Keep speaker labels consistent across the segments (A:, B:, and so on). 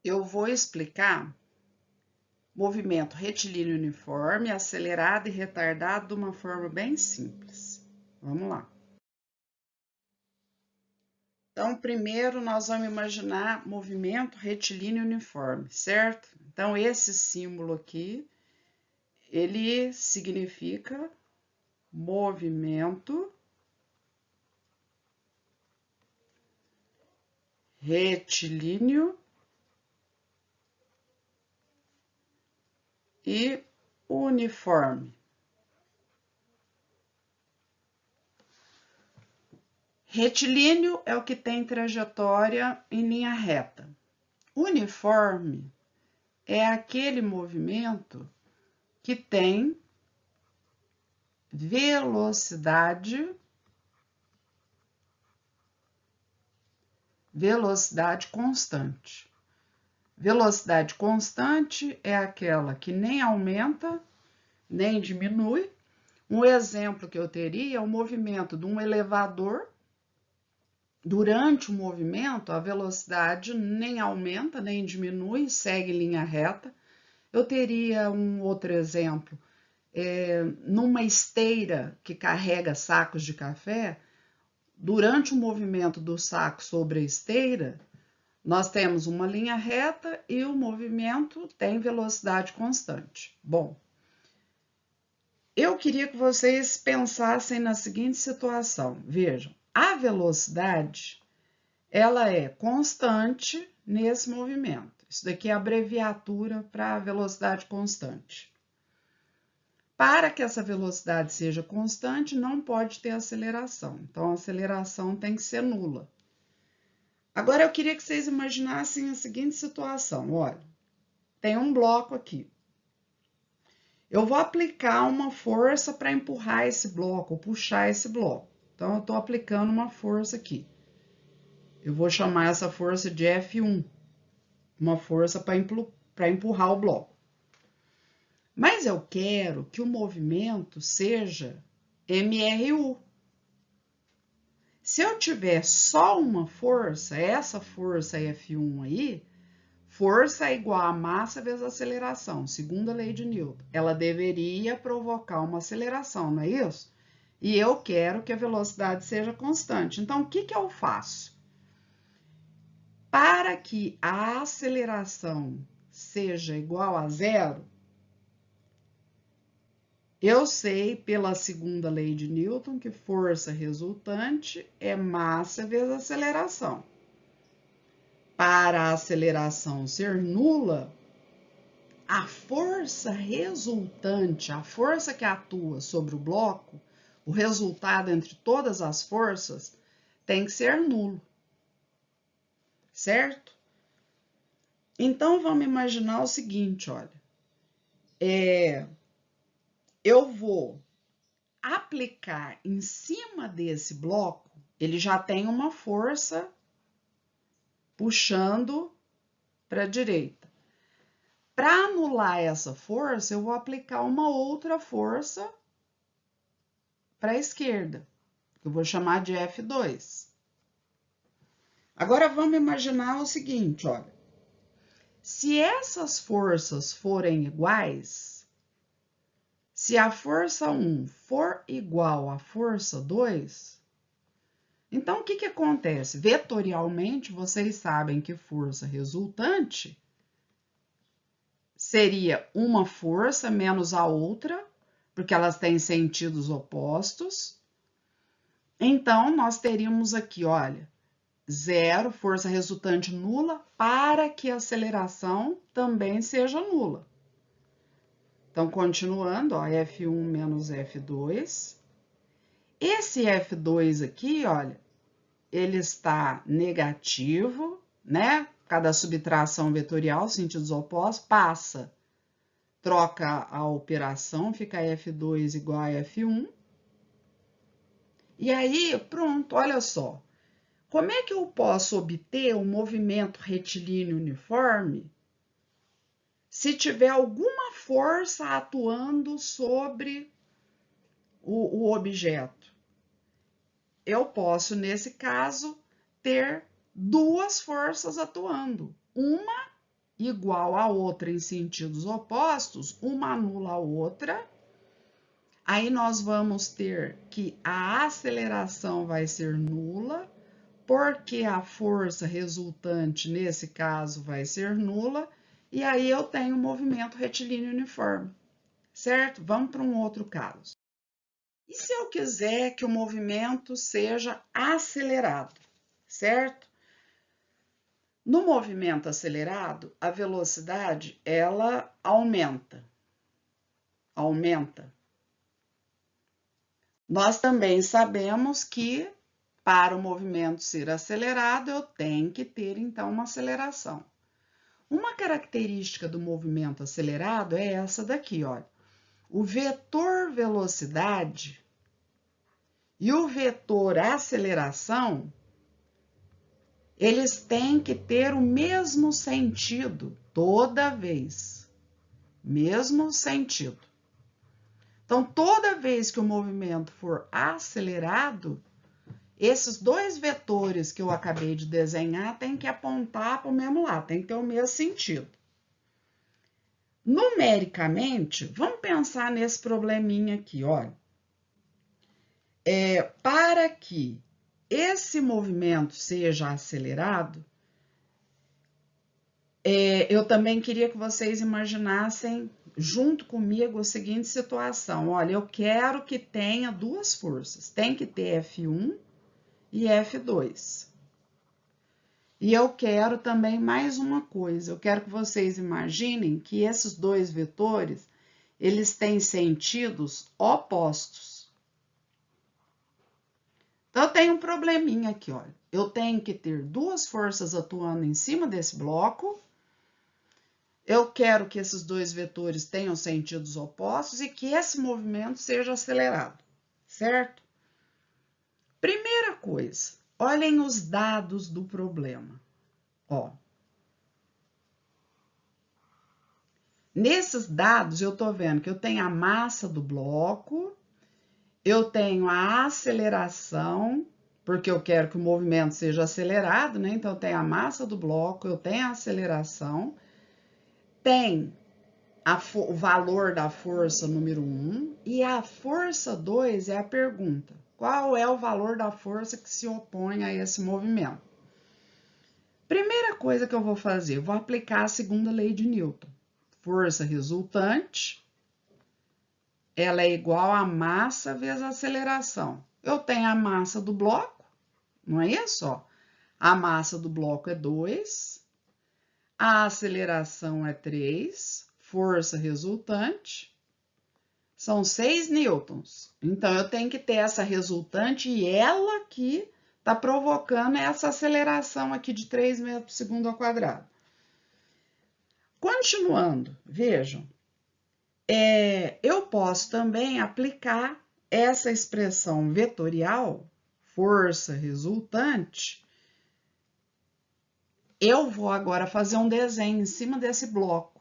A: eu vou explicar movimento retilíneo uniforme, acelerado e retardado de uma forma bem simples. Vamos lá. Então, primeiro nós vamos imaginar movimento retilíneo uniforme, certo? Então, esse símbolo aqui, ele significa movimento retilíneo e uniforme. Retilíneo é o que tem trajetória em linha reta. Uniforme é aquele movimento que tem velocidade constante. Velocidade constante é aquela que nem aumenta, nem diminui. Um exemplo que eu teria é o movimento de um elevador. Durante o movimento, a velocidade nem aumenta, nem diminui, segue linha reta. Eu teria um outro exemplo. Numa esteira que carrega sacos de café, durante o movimento do saco sobre a esteira, nós temos uma linha reta e o movimento tem velocidade constante. Bom, eu queria que vocês pensassem na seguinte situação. Vejam, a velocidade, ela é constante nesse movimento. Isso daqui é a abreviatura para velocidade constante. Para que essa velocidade seja constante, não pode ter aceleração. Então, a aceleração tem que ser nula. Agora, eu queria que vocês imaginassem a seguinte situação. Olha, tem um bloco aqui. Eu vou aplicar uma força para empurrar esse bloco, ou puxar esse bloco. Então, eu estou aplicando uma força aqui. Eu vou chamar essa força de F1, uma força para empurrar o bloco. Mas eu quero que o movimento seja MRU. Se eu tiver só uma força, essa força F1 aí, força é igual a massa vezes aceleração, segundo a lei de Newton. Ela deveria provocar uma aceleração, não é isso? E eu quero que a velocidade seja constante. Então, o que eu faço? Para que a aceleração seja igual a zero, eu sei pela segunda lei de Newton que força resultante é massa vezes aceleração. Para a aceleração ser nula, a força resultante, a força que atua sobre o bloco, o resultado entre todas as forças, tem que ser nulo. Certo? Então, vamos imaginar o seguinte, olha. Eu vou aplicar em cima desse bloco, ele já tem uma força puxando para a direita. Para anular essa força, eu vou aplicar uma outra força para a esquerda, que eu vou chamar de F2. Agora, vamos imaginar o seguinte, olha. Se essas forças forem iguais, se a força 1 for igual à força 2, então o que acontece? Vetorialmente, vocês sabem que força resultante seria uma força menos a outra, porque elas têm sentidos opostos. Então, nós teríamos aqui, olha, zero, força resultante nula, para que a aceleração também seja nula. Então, continuando, ó, F1 menos F2. Esse F2 aqui, olha, ele está negativo, né? Cada subtração vetorial, sentidos opostos, passa. Troca a operação, fica F2 igual a F1. E aí, pronto, olha só. Como é que eu posso obter o movimento retilíneo uniforme se tiver alguma força atuando sobre o objeto? Eu posso, nesse caso, ter duas forças atuando. Uma igual a outra em sentidos opostos, uma anula a outra. Aí nós vamos ter que a aceleração vai ser nula, porque a força resultante, nesse caso, vai ser nula, e aí eu tenho um movimento retilíneo uniforme, certo? Vamos para um outro caso. E se eu quiser que o movimento seja acelerado, certo? No movimento acelerado, a velocidade, ela aumenta. Nós também sabemos que para o movimento ser acelerado, eu tenho que ter, então, uma aceleração. Uma característica do movimento acelerado é essa daqui, olha. O vetor velocidade e o vetor aceleração, eles têm que ter o mesmo sentido toda vez. Mesmo sentido. Então, toda vez que o movimento for acelerado, esses dois vetores que eu acabei de desenhar têm que apontar para o mesmo lado, tem que ter o mesmo sentido. Numericamente, vamos pensar nesse probleminha aqui, olha. Para que esse movimento seja acelerado, eu também queria que vocês imaginassem junto comigo a seguinte situação. Olha, eu quero que tenha duas forças, tem que ter F1 e F2. E eu quero também mais uma coisa, eu quero que vocês imaginem que esses dois vetores, eles têm sentidos opostos. Então, eu tenho um probleminha aqui, olha. Eu tenho que ter duas forças atuando em cima desse bloco. Eu quero que esses dois vetores tenham sentidos opostos e que esse movimento seja acelerado, certo? Primeira coisa, olhem os dados do problema. Ó. Nesses dados, eu estou vendo que eu tenho a massa do bloco, eu tenho a aceleração, porque eu quero que o movimento seja acelerado, né? Então, eu tenho a massa do bloco, eu tenho a aceleração, tem o valor da força número 1 e a força 2 é a pergunta. Qual é o valor da força que se opõe a esse movimento? Primeira coisa que eu vou fazer, eu vou aplicar a segunda lei de Newton. Força resultante, ela é igual a massa vezes a aceleração. Eu tenho a massa do bloco, não é isso? Ó. A massa do bloco é 2, a aceleração é 3, força resultante são 6 newtons. Então, eu tenho que ter essa resultante e ela que está provocando essa aceleração aqui de 3 metros por segundo ao quadrado. Continuando, vejam, eu posso também aplicar essa expressão vetorial, força resultante. Eu vou agora fazer um desenho em cima desse bloco,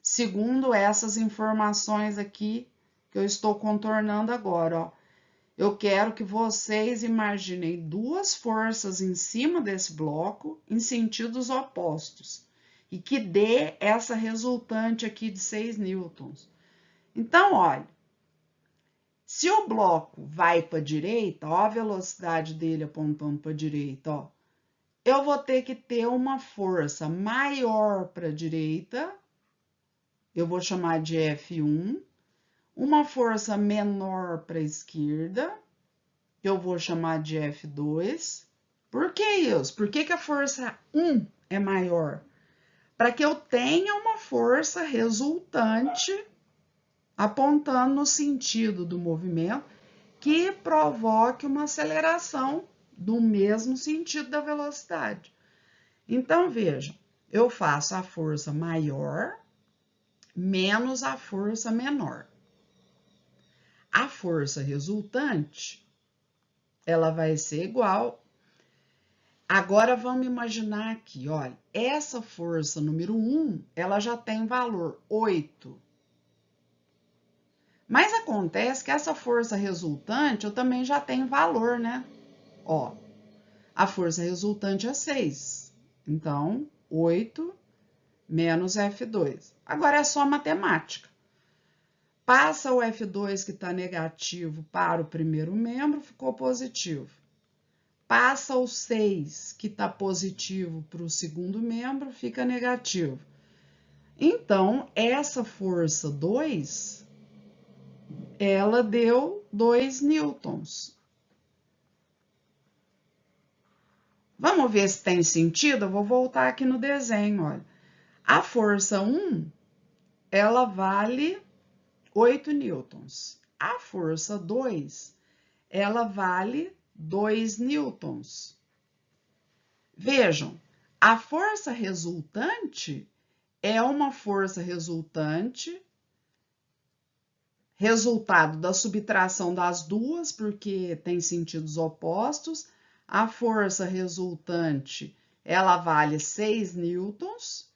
A: segundo essas informações aqui que eu estou contornando agora, ó. Eu quero que vocês imaginem duas forças em cima desse bloco em sentidos opostos e que dê essa resultante aqui de 6 newtons. Então, olha, se o bloco vai para a direita, ó a velocidade dele apontando para a direita, ó, eu vou ter que ter uma força maior para a direita, eu vou chamar de F1, uma força menor para a esquerda, eu vou chamar de F2. Por que isso? Por que a força 1 é maior? Para que eu tenha uma força resultante apontando no sentido do movimento que provoque uma aceleração do mesmo sentido da velocidade. Então, vejam, eu faço a força maior menos a força menor. A força resultante, ela vai ser igual. Agora, vamos imaginar aqui, olha, essa força número 1, ela já tem valor 8. Mas acontece que essa força resultante, eu também já tenho valor, né? Ó, a força resultante é 6. Então, 8 menos F2. Agora é só matemática. Passa o F2 que está negativo para o primeiro membro, ficou positivo. Passa o 6 que está positivo para o segundo membro, fica negativo. Então, essa força 2, ela deu 2 newtons. Vamos ver se tem sentido? Eu vou voltar aqui no desenho, olha. A força 1, ela vale 8 newtons. A força 2, ela vale 2 newtons. Vejam, a força resultante é uma força resultante, resultado da subtração das duas, porque tem sentidos opostos. A força resultante, ela vale 6 newtons,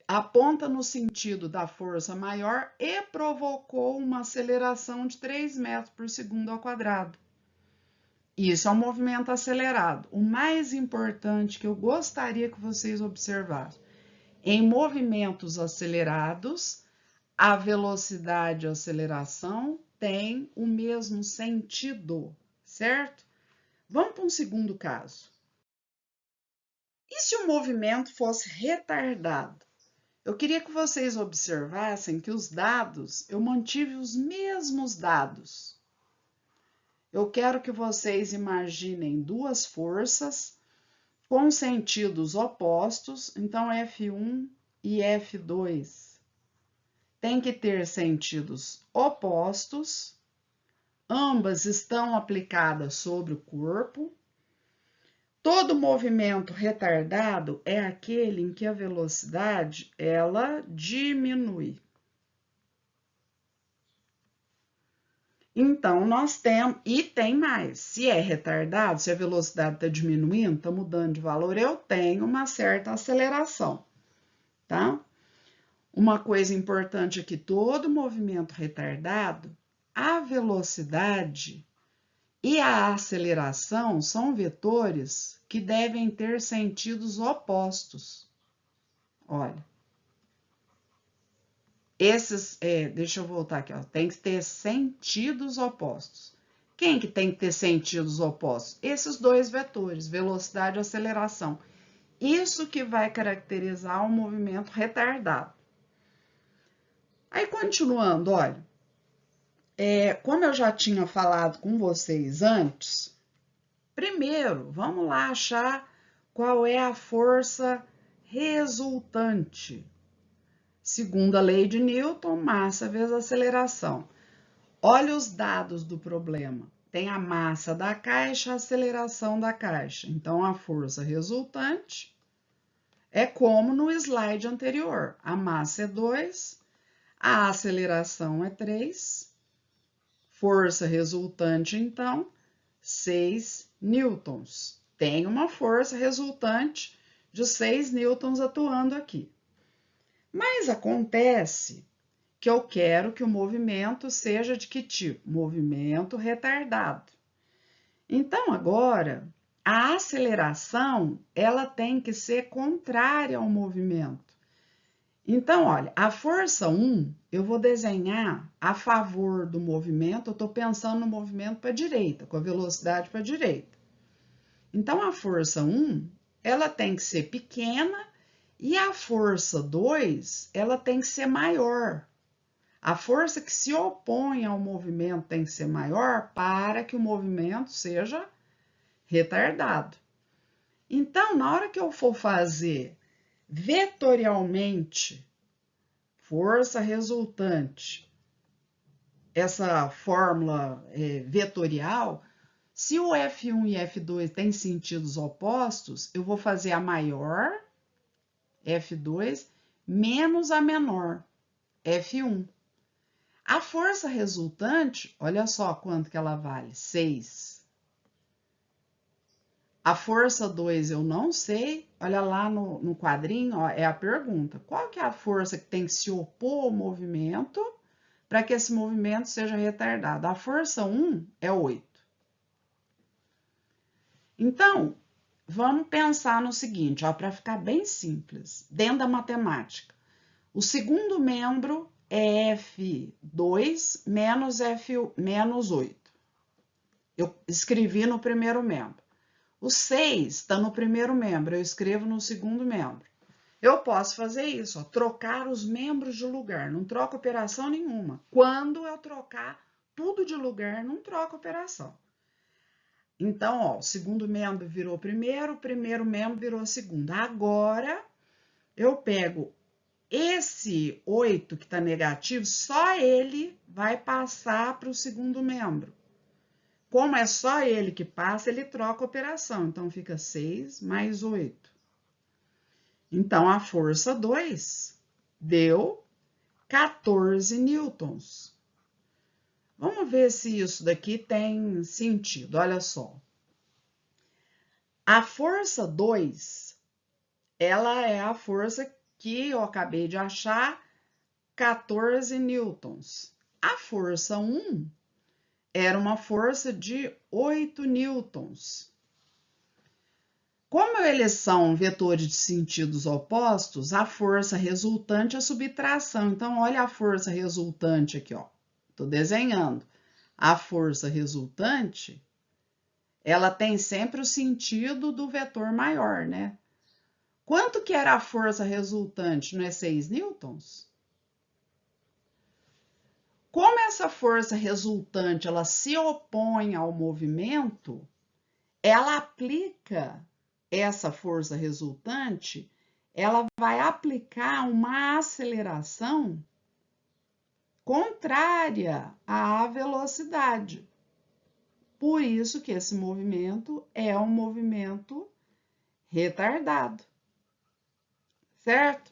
A: aponta no sentido da força maior e provocou uma aceleração de 3 metros por segundo ao quadrado. Isso é um movimento acelerado. O mais importante que eu gostaria que vocês observassem, em movimentos acelerados, a velocidade e a aceleração têm o mesmo sentido, certo? Vamos para um segundo caso. E se o movimento fosse retardado? Eu queria que vocês observassem que os dados, eu mantive os mesmos dados. Eu quero que vocês imaginem duas forças com sentidos opostos, então F1 e F2 tem que ter sentidos opostos, ambas estão aplicadas sobre o corpo. Todo movimento retardado é aquele em que a velocidade ela diminui. Então, nós temos, e tem mais, se é retardado, se a velocidade está diminuindo, está mudando de valor, eu tenho uma certa aceleração, tá? Uma coisa importante é que todo movimento retardado, a velocidade e a aceleração são vetores que devem ter sentidos opostos. Olha. Deixa eu voltar aqui, ó, tem que ter sentidos opostos. Quem que tem que ter sentidos opostos? Esses dois vetores, velocidade e aceleração. Isso que vai caracterizar o movimento retardado. Aí, continuando, olha, como eu já tinha falado com vocês antes, primeiro, vamos lá achar qual é a força resultante. Segundo a lei de Newton, massa vezes aceleração. Olha os dados do problema. Tem a massa da caixa, a aceleração da caixa. Então, a força resultante é como no slide anterior. A massa é 2, a aceleração é 3, força resultante, então, 6 newtons. Tem uma força resultante de 6 newtons atuando aqui. Mas acontece que eu quero que o movimento seja de que tipo? Movimento retardado. Então, agora, a aceleração, ela tem que ser contrária ao movimento. Então, olha, a força 1, eu vou desenhar a favor do movimento, eu estou pensando no movimento para a direita, com a velocidade para a direita. Então, a força 1, ela tem que ser pequena, e a força 2, ela tem que ser maior. A força que se opõe ao movimento tem que ser maior para que o movimento seja retardado. Então, na hora que eu for fazer vetorialmente força resultante, essa fórmula vetorial, se o F1 e F2 têm sentidos opostos, eu vou fazer a maior, F2, menos a menor, F1. A força resultante, olha só quanto que ela vale, 6. A força 2 eu não sei, olha lá no quadrinho, ó, é a pergunta. Qual que é a força que tem que se opor ao movimento para que esse movimento seja retardado? A força 1 é 8. Então, vamos pensar no seguinte, para ficar bem simples, dentro da matemática. O segundo membro é F2 menos F menos 8. Eu escrevi no primeiro membro. O 6 está no primeiro membro, eu escrevo no segundo membro. Eu posso fazer isso, ó, trocar os membros de lugar, não troca operação nenhuma. Quando eu trocar tudo de lugar, não troca operação. Então, ó, o segundo membro virou primeiro, o primeiro membro virou segundo. Agora, eu pego esse 8 que está negativo, só ele vai passar para o segundo membro. Como é só ele que passa, ele troca a operação. Então, fica 6 mais 8. Então, a força 2 deu 14 newtons. Vamos ver se isso daqui tem sentido. Olha só. A força 2, ela é a força que eu acabei de achar, 14 newtons. A força 1 era uma força de 8 newtons. Como eles são vetores de sentidos opostos, a força resultante é subtração. Então, olha a força resultante aqui, ó. Estou desenhando. A força resultante, ela tem sempre o sentido do vetor maior, né? Quanto que era a força resultante? Não é 6 newtons? Como essa força resultante, ela se opõe ao movimento, ela aplica essa força resultante, ela vai aplicar uma aceleração contrária à velocidade. Por isso que esse movimento é um movimento retardado, certo?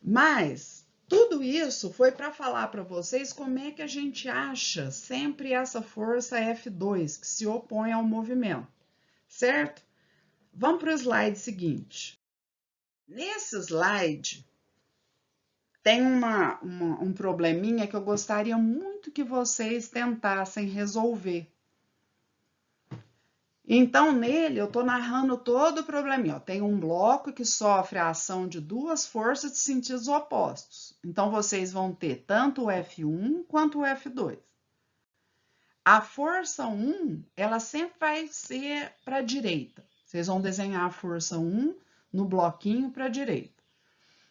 A: Mas tudo isso foi para falar para vocês como é que a gente acha sempre essa força F2 que se opõe ao movimento, certo? Vamos para o slide seguinte. Nesse slide, tem um probleminha que eu gostaria muito que vocês tentassem resolver. Então, nele, eu estou narrando todo o probleminha. Ó, tem um bloco que sofre a ação de duas forças de sentidos opostos. Então, vocês vão ter tanto o F1 quanto o F2. A força 1, ela sempre vai ser para a direita. Vocês vão desenhar a força 1 no bloquinho para a direita.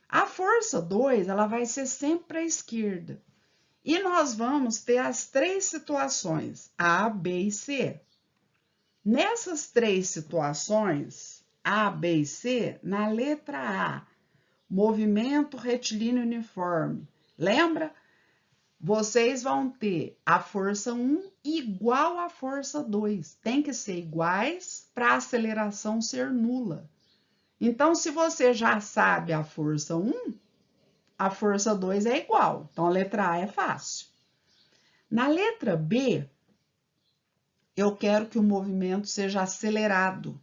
A: A força 2, ela vai ser sempre para a esquerda. E nós vamos ter as três situações, A, B e C. Nessas três situações, A, B e C, na letra A, movimento retilíneo uniforme, lembra? Vocês vão ter a força 1 igual à força 2. Tem que ser iguais para a aceleração ser nula. Então, se você já sabe a força 1, a força 2 é igual. Então, a letra A é fácil. Na letra B, eu quero que o movimento seja acelerado. O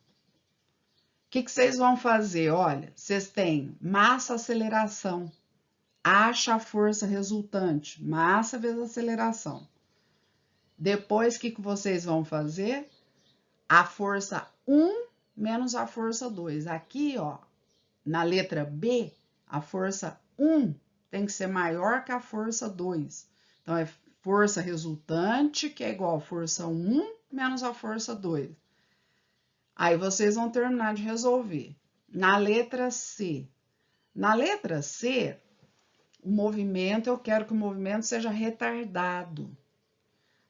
A: que vocês vão fazer? Olha, vocês têm massa, aceleração. Acha a força resultante, massa vezes aceleração. Depois, o que vocês vão fazer? A força 1 menos a força 2. Aqui, ó, na letra B, a força 1 tem que ser maior que a força 2. Então, é força resultante, que é igual a força 1 menos a força 2. Aí, vocês vão terminar de resolver. Na letra C. Na letra C, o movimento, eu quero que o movimento seja retardado.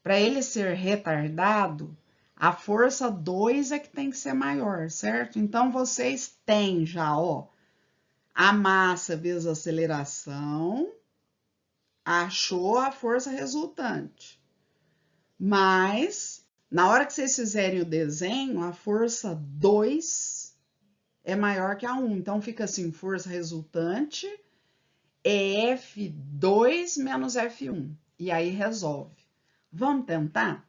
A: Para ele ser retardado, a força 2 é que tem que ser maior, certo? Então, vocês têm já, ó, a massa vezes a aceleração, achou a força resultante. Mas, na hora que vocês fizerem o desenho, a força 2 é maior que a 1. Então, fica assim, força resultante é F2 menos F1. E aí, resolve. Vamos tentar?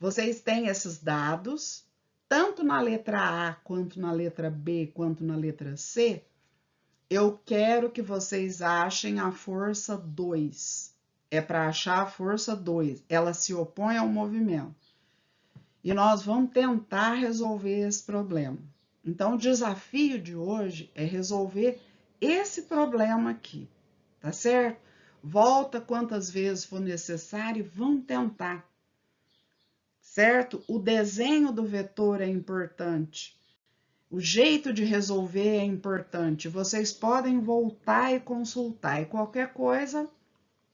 A: Vocês têm esses dados, tanto na letra A, quanto na letra B, quanto na letra C. Eu quero que vocês achem a força 2. É para achar a força 2. Ela se opõe ao movimento. e nós vamos tentar resolver esse problema. Então, o desafio de hoje é resolver esse problema aqui, tá certo? Volta quantas vezes for necessário e vamos tentar, certo? O desenho do vetor é importante. O jeito de resolver é importante. Vocês podem voltar e consultar. E qualquer coisa,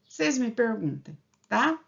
A: vocês me perguntem, tá?